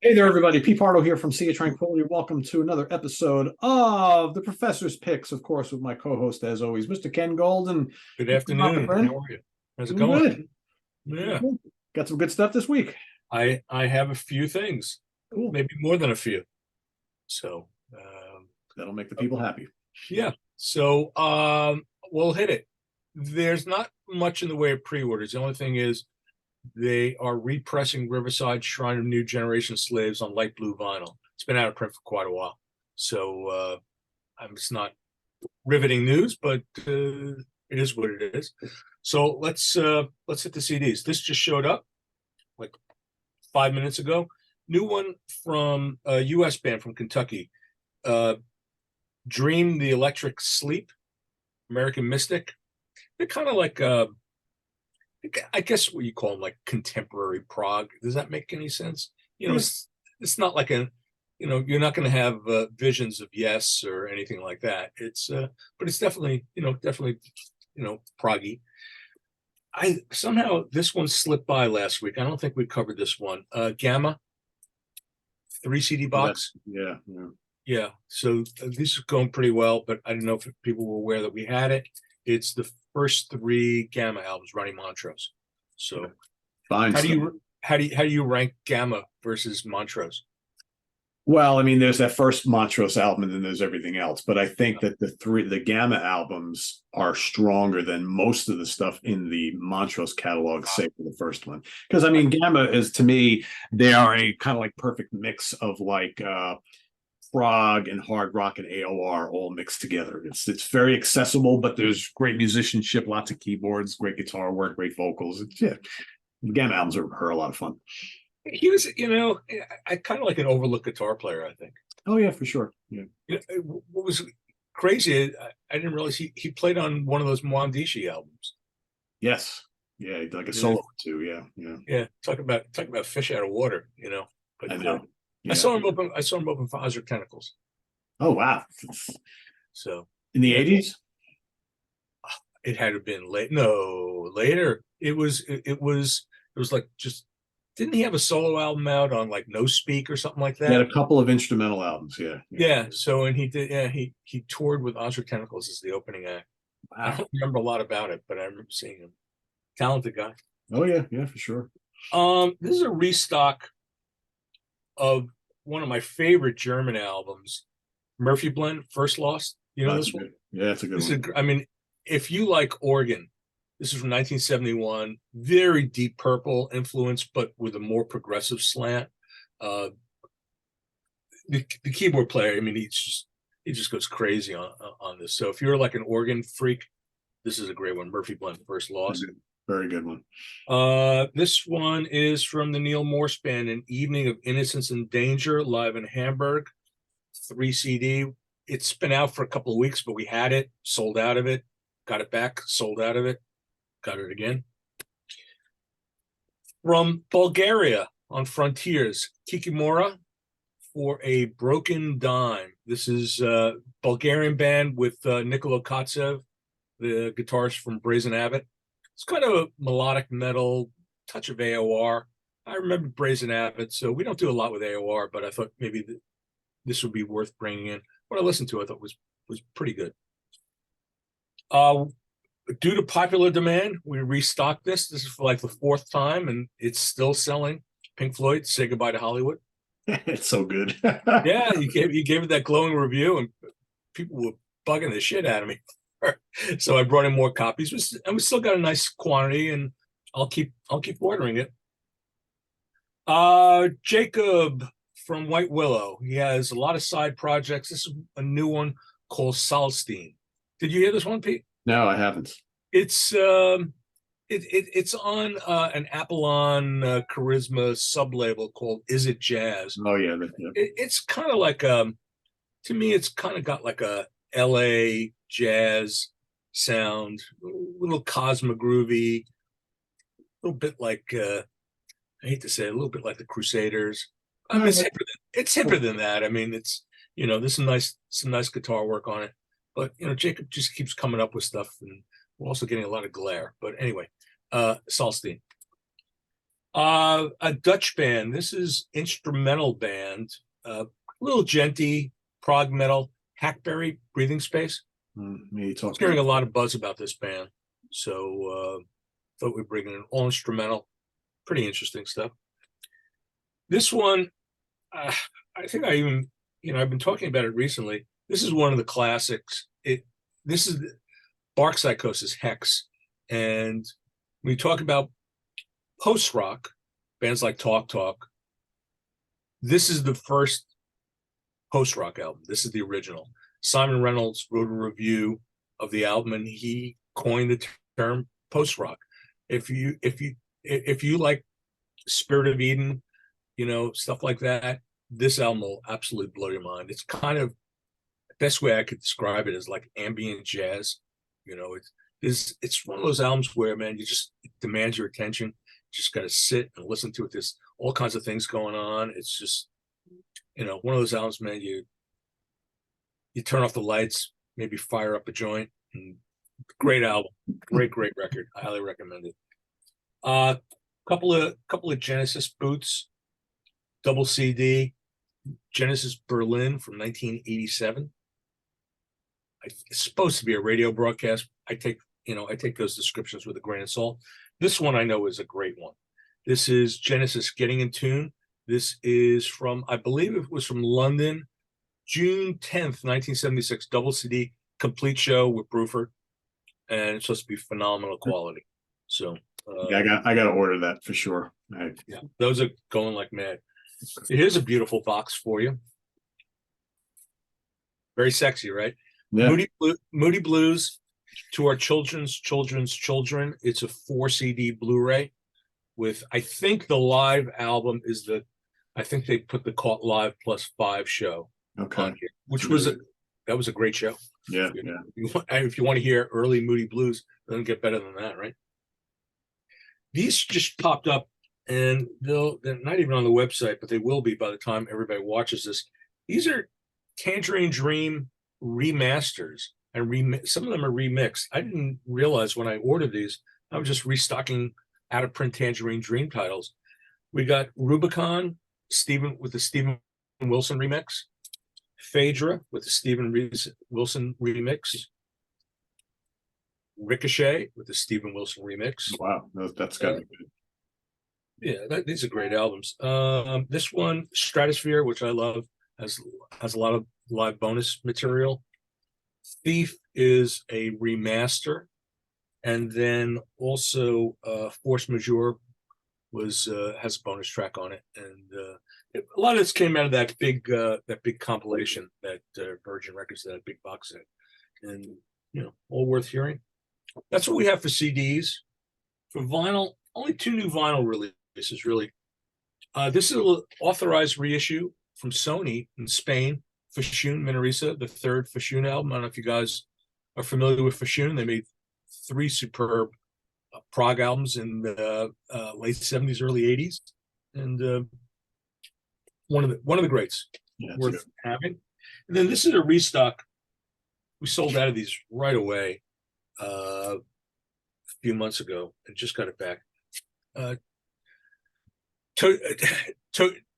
Hey there, everybody. Pete Pardo here from Sea of Tranquility. Welcome to another episode of the Professor's Picks, of course, with my co-host, as always, Mr. Ken Golden. Good What's going on, my afternoon. friend? How are you? How's it Doing going? good. Doing Yeah, good. Got some good stuff this week. I have a few things, Cool. maybe more than a few. So, That'll make the people happy. yeah. So, we'll hit it. There's not much in the way of pre-orders. The only thing is they are repressing Riverside Shrine of New Generation Slaves on light blue vinyl. It's been out of print for quite a while. So, it's not riveting news, but it is what it is. So let's hit the CDs. This just showed up like 5 minutes ago. New one from a U.S. band from Kentucky. Dream the Electric Sleep, American Mystic. They're kind of like I guess what you call them, like contemporary prog. Does that make any sense? Yeah. It's not like you're not going to have visions of Yes or anything like that. But it's definitely, proggy. I somehow this one slipped by last week. I don't think we covered this one. Gamma, 3 CD box. Yeah, yeah. Yeah. So this is going pretty well, but I don't know if people were aware that we had it. It's the first 3 Gamma albums, Ronnie Montrose. So Fine. How do you rank Gamma versus Montrose? Well, I mean, there's that first Montrose album, and then there's everything else. But I think that the Gamma albums are stronger than most of the stuff in the Montrose catalog, save for the first one. Because I mean, Gamma is, to me, they are a kind of like perfect mix of like prog and hard rock and AOR all mixed together. It's very accessible, but there's great musicianship, lots of keyboards, great guitar work, great vocals. The Gamma albums are a lot of fun. He was, I kind of like an overlooked guitar player, I think. Oh yeah, for sure. Yeah. What was crazy, I didn't realize he played on one of those Mwandishi albums. Yes. Yeah, like a solo too. Yeah, yeah. Yeah, talk about fish out of water, But I know. Yeah. I saw him open for Ozric Tentacles. Oh wow. So in the 80s? It had to have been late. No, later. It was like just didn't he have a solo album out on like No Speak or something like that? He had a couple of instrumental albums, yeah. Yeah. So and he did, he toured with Ozric Tentacles as the opening act. Wow. I don't remember a lot about it, but I remember seeing him. Talented guy. Oh yeah, yeah, for sure. This is a restock of one of my favorite German albums, Murphy Blend, First Lost. You know this one? Yeah, it's a good one. I mean, if you like organ, this is from 1971, very Deep Purple influence, but with a more progressive slant. The keyboard player, I mean, he just goes crazy on this. So if you're like an organ freak, this is a great one. Murphy Blend, First Lost. Very good one. This one is from the Neil Morse Band, An Evening of Innocence and Danger, live in Hamburg, 3 CD. It's been out for a couple of weeks, but we had it, sold out of it, got it back, sold out of it, got it again. From Bulgaria on Frontiers, Kikimora, For a Broken Dime. This is a Bulgarian band with Nikola Kotsev, the guitarist from Brazen Abbot. It's kind of a melodic metal, touch of AOR. I remember Brazen Abbot, so we don't do a lot with AOR, but I thought maybe this would be worth bringing in. What I listened to, I thought was pretty good. Due to popular demand, we restocked this. This is for like the 4th time, and it's still selling. Pink Floyd, Say Goodbye to Hollywood. It's so good. Yeah, you gave it that glowing review, and people were bugging the shit out of me. So I brought in more copies, and we still got a nice quantity, and I'll keep ordering it. Jacob from White Willow. He has a lot of side projects. This is a new one called Solstein. Did you hear this one, Pete? No, I haven't. It's it's on an Apollon Charisma sub-label called Is It Jazz? Oh yeah. It's kind of like to me, it's kind of got like a LA jazz sound, a little Cosmo groovy, a little bit like I hate to say it, a little bit like the Crusaders. I mean, it's hipper than that. I mean, it's there's some nice guitar work on it, but Jacob just keeps coming up with stuff, and we're also getting a lot of glare. But anyway, Solstein. A Dutch band. This is instrumental band. Little genty, prog metal, Hackberry, Breathing Space. Me I was talking. hearing a lot of buzz about this band, so thought we'd bring in an all instrumental. Pretty interesting stuff. This one, I think I even, I've been talking about it recently. This is one of the classics. This is Bark Psychosis Hex, and when you talk about post rock bands like Talk Talk, this is the first post rock album. This is the original. Simon Reynolds wrote a review of the album, and he coined the term post rock. If you like Spirit of Eden, stuff like that, this album will absolutely blow your mind. It's kind of the best way I could describe it is like ambient jazz. It's one of those albums where, man, it demands your attention. You just got to sit and listen to it. There's all kinds of things going on. It's just, one of those albums, man, you turn off the lights, maybe fire up a joint. And great album, great record. I highly recommend it. Couple of Genesis boots, double CD, Genesis Berlin from 1987. It's supposed to be a radio broadcast. I take those descriptions with a grain of salt. This one I know is a great one. This is Genesis Getting in Tune. This is from, I believe it was from London, June 10th, 1976, double CD, complete show with Bruford, and it's supposed to be phenomenal quality. So yeah, I got to order that for sure. Yeah, those are going like mad. Here's a beautiful box for you. Very sexy, right? Yeah. Moody Blues, To Our Children's Children. It's a 4 CD Blu-ray with, I think the live album is I think they put the Caught Live +5 show on here, which was that was a great show. Yeah, If you want to hear early Moody Blues, it doesn't get better than that, right? These just popped up, and they're not even on the website, but they will be by the time everybody watches this. These are Tangerine Dream remasters, and some of them are remixed. I didn't realize when I ordered these, I was just restocking out of print Tangerine Dream titles. We got Rubicon, with the Steven Wilson remix, Phaedra with the Steven Wilson remix, Ricochet with the Steven Wilson remix. Wow, that's got to be good. Yeah, these are great albums. This one, Stratosphere, which I love, has a lot of live bonus material. Thief is a remaster, and then also Force Majeure has a bonus track on it, and a lot of this came out of that big compilation that Virgin Records, that big box set, and all worth hearing. That's what we have for CDs. For vinyl, only 2 new vinyl releases really. This is an authorized reissue from Sony in Spain. Fashun Minorisa, the 3rd Fashun album. I don't know if you guys are familiar with Fashun. They made 3 superb prog albums in the late 70s, early 80s, and one of the greats, worth having. And then this is a restock. We sold out of these right away a few months ago and just got it back.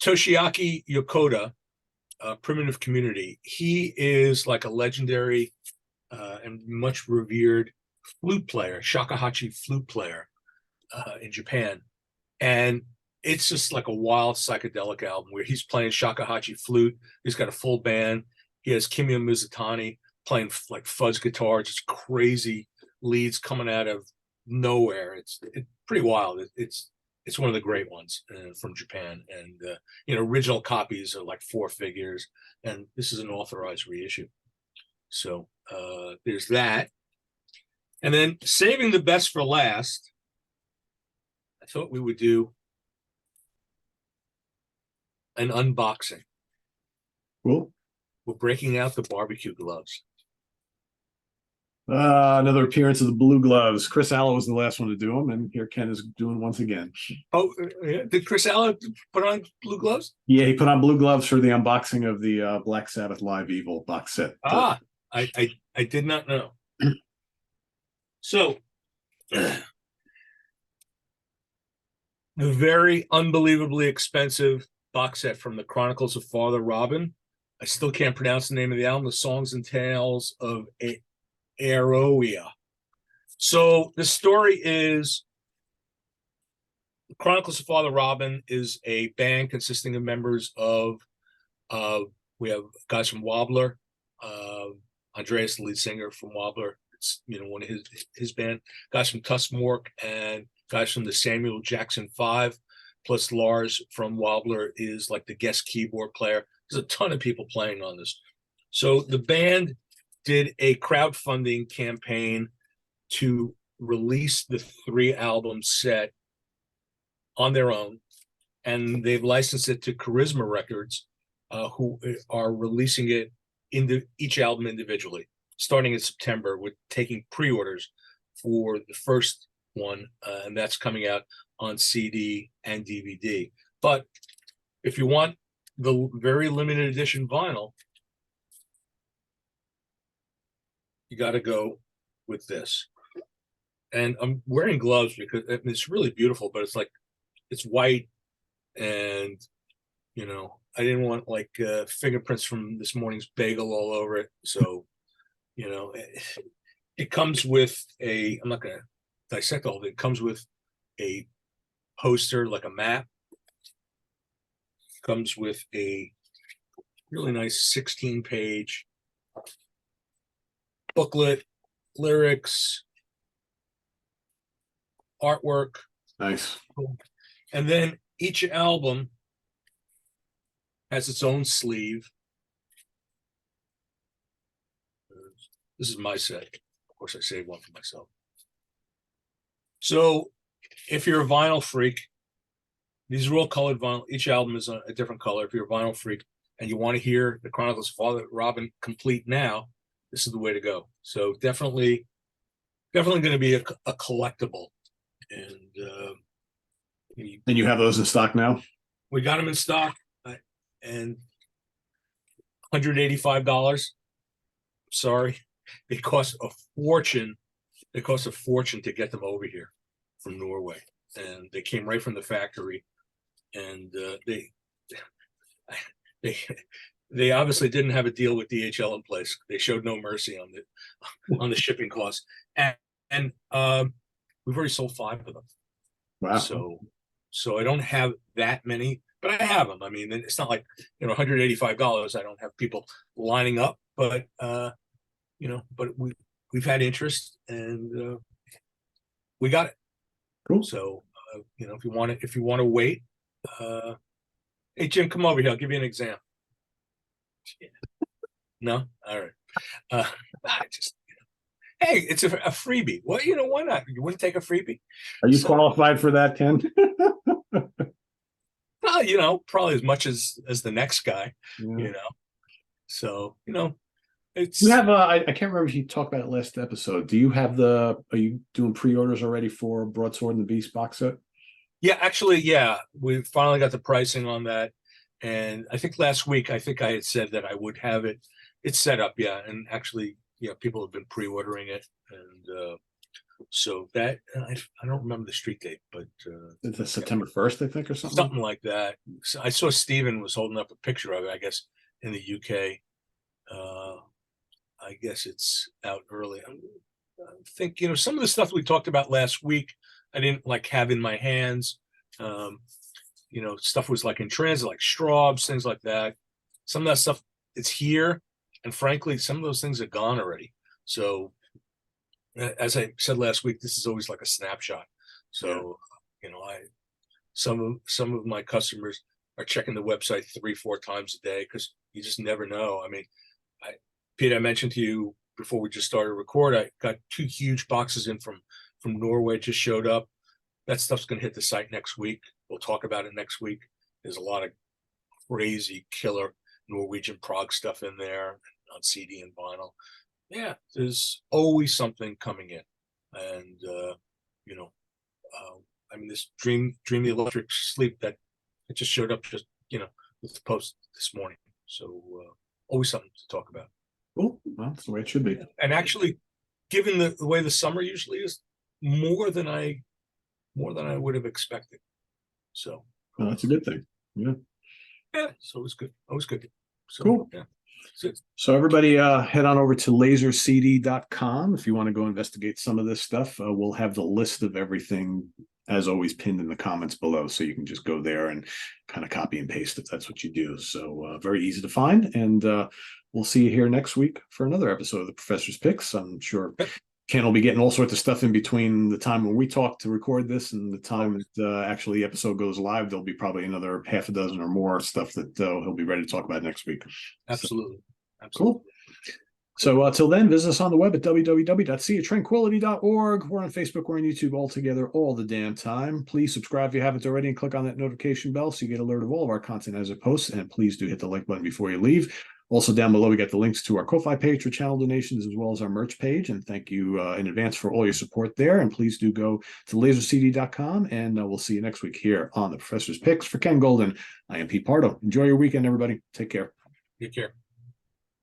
Toshiaki Yokota, Primitive Community. He is like a legendary and much revered flute player, shakuhachi flute player in Japan. And it's just like a wild psychedelic album where he's playing shakuhachi flute. He's got a full band. He has Kimmyo Mizutani playing like fuzz guitar, just crazy leads coming out of nowhere. It's pretty wild. It's one of the great ones from Japan. And, original copies are like 4 figures. And this is an authorized reissue. So there's that. And then saving the best for last, I thought we would do an unboxing. Cool. We're breaking out the barbecue gloves. Another appearance of the blue gloves. Chris Allo was the last one to do them, and here Ken is doing once again. Oh, did Chris Allo put on blue gloves? Yeah, he put on blue gloves for the unboxing of the Black Sabbath Live Evil box set. I did not know. So The very unbelievably expensive box set from the Chronicles of Father Robin. I still can't pronounce the name of the album. The Songs and Tales of Aeroia. So the story is the Chronicles of Father Robin is a band consisting of members of we have guys from Wobbler, Andreas, the lead singer from Wobbler. It's one of his band. Guys from Tuskmork and guys from the Samuel Jackson Five, plus Lars from Wobbler is like the guest keyboard player. There's a ton of people playing on this. So the band did a crowdfunding campaign to release the 3-album set on their own, and they've licensed it to Charisma Records, who are releasing it into each album individually, starting in September, with taking pre-orders for the first one, and that's coming out on CD and DVD. But if you want the very limited edition vinyl, you got to go with this. And I'm wearing gloves because it's really beautiful, but it's white, and I didn't want like fingerprints from this morning's bagel all over it. So it comes with I'm not gonna dissect all of it. It comes with a poster, like a map. Comes with a really nice 16-page booklet, lyrics, artwork. Nice. And then each album has its own sleeve. This is my set. Of course, I saved one for myself. So if you're a vinyl freak, these are all colored vinyl. Each album is a different color. If you're a vinyl freak and you want to hear the Chronicles of Father Robin complete now, this is the way to go. So definitely going to be a collectible. And you have those in stock now? We got them in stock, and $185. Sorry, they cost a fortune. They cost a fortune to get them over here from Norway, and they came right from the factory. And they obviously didn't have a deal with DHL in place. They showed no mercy on the shipping costs, and we've already sold 5 of them. Wow. So I don't have that many, but I have them. I mean, it's not like $185. I don't have people lining up, but but we've had interest, and we got it. Cool. So if you want to wait, hey Jim, come over here. I'll give you an exam. No, all right. Hey, it's a freebie. Well, why not? You wouldn't take a freebie? Are you qualified for that, Ken? Well, probably as much as the next guy. Yeah. So it's. You have I can't remember if you talked about it last episode. Do you have are you doing pre-orders already for Broadsword and the Beast box set? Yeah, actually, yeah. We finally got the pricing on that, and I think last week I had said that I would have it. It's set up, yeah, and actually. Yeah, people have been pre-ordering it, and so that I don't remember the street date, but it's September 1st, I think, or something like that. So I saw Stephen was holding up a picture of it. I guess in the UK, I guess it's out early. I think some of the stuff we talked about last week, I didn't have in my hands. Stuff was in transit, like Straubs, things like that. Some of that stuff it's here. And frankly, some of those things are gone already. So, as I said last week, this is always like a snapshot. So, some of my customers are checking the website 3-4 times a day because you just never know. I mean, Pete, I mentioned to you before we just started to record, I got 2 huge boxes in from Norway, just showed up. That stuff's going to hit the site next week. We'll talk about it next week. There's a lot of crazy killer Norwegian prog stuff in there on CD and vinyl. Yeah, there's always something coming in, and I mean, this Dream the Electric Sleep that it just showed up just with the post this morning. So always something to talk about. Cool. Well, that's the way it should be. And actually, given the way the summer usually is, more than I would have expected. So Well, that's a good thing. Yeah. yeah, so it was good. It was good. So Cool. yeah. That's it. So everybody head on over to lasercd.com if you want to go investigate some of this stuff. We'll have the list of everything as always pinned in the comments below, so you can just go there and kind of copy and paste if that's what you do. So very easy to find, and we'll see you here next week for another episode of the Professor's Picks. I'm sure Ken will be getting all sorts of stuff in between the time when we talk to record this and the time that actually the episode goes live. There'll be probably another half a dozen or more stuff that he'll be ready to talk about next week. Absolutely. So, cool. So till then, visit us on the web at www.seatranquility.org. We're on Facebook, we're on YouTube all together all the damn time. Please subscribe if you haven't already and click on that notification bell so you get alert of all of our content as it posts. And please do hit the like button before you leave. Also down below, we got the links to our Ko-Fi page for channel donations as well as our merch page. And thank you in advance for all your support there. And please do go to lasercd.com, and we'll see you next week here on the Professor's Picks. For Ken Golden, I am Pete Pardo. Enjoy your weekend, everybody. Take care. Take care.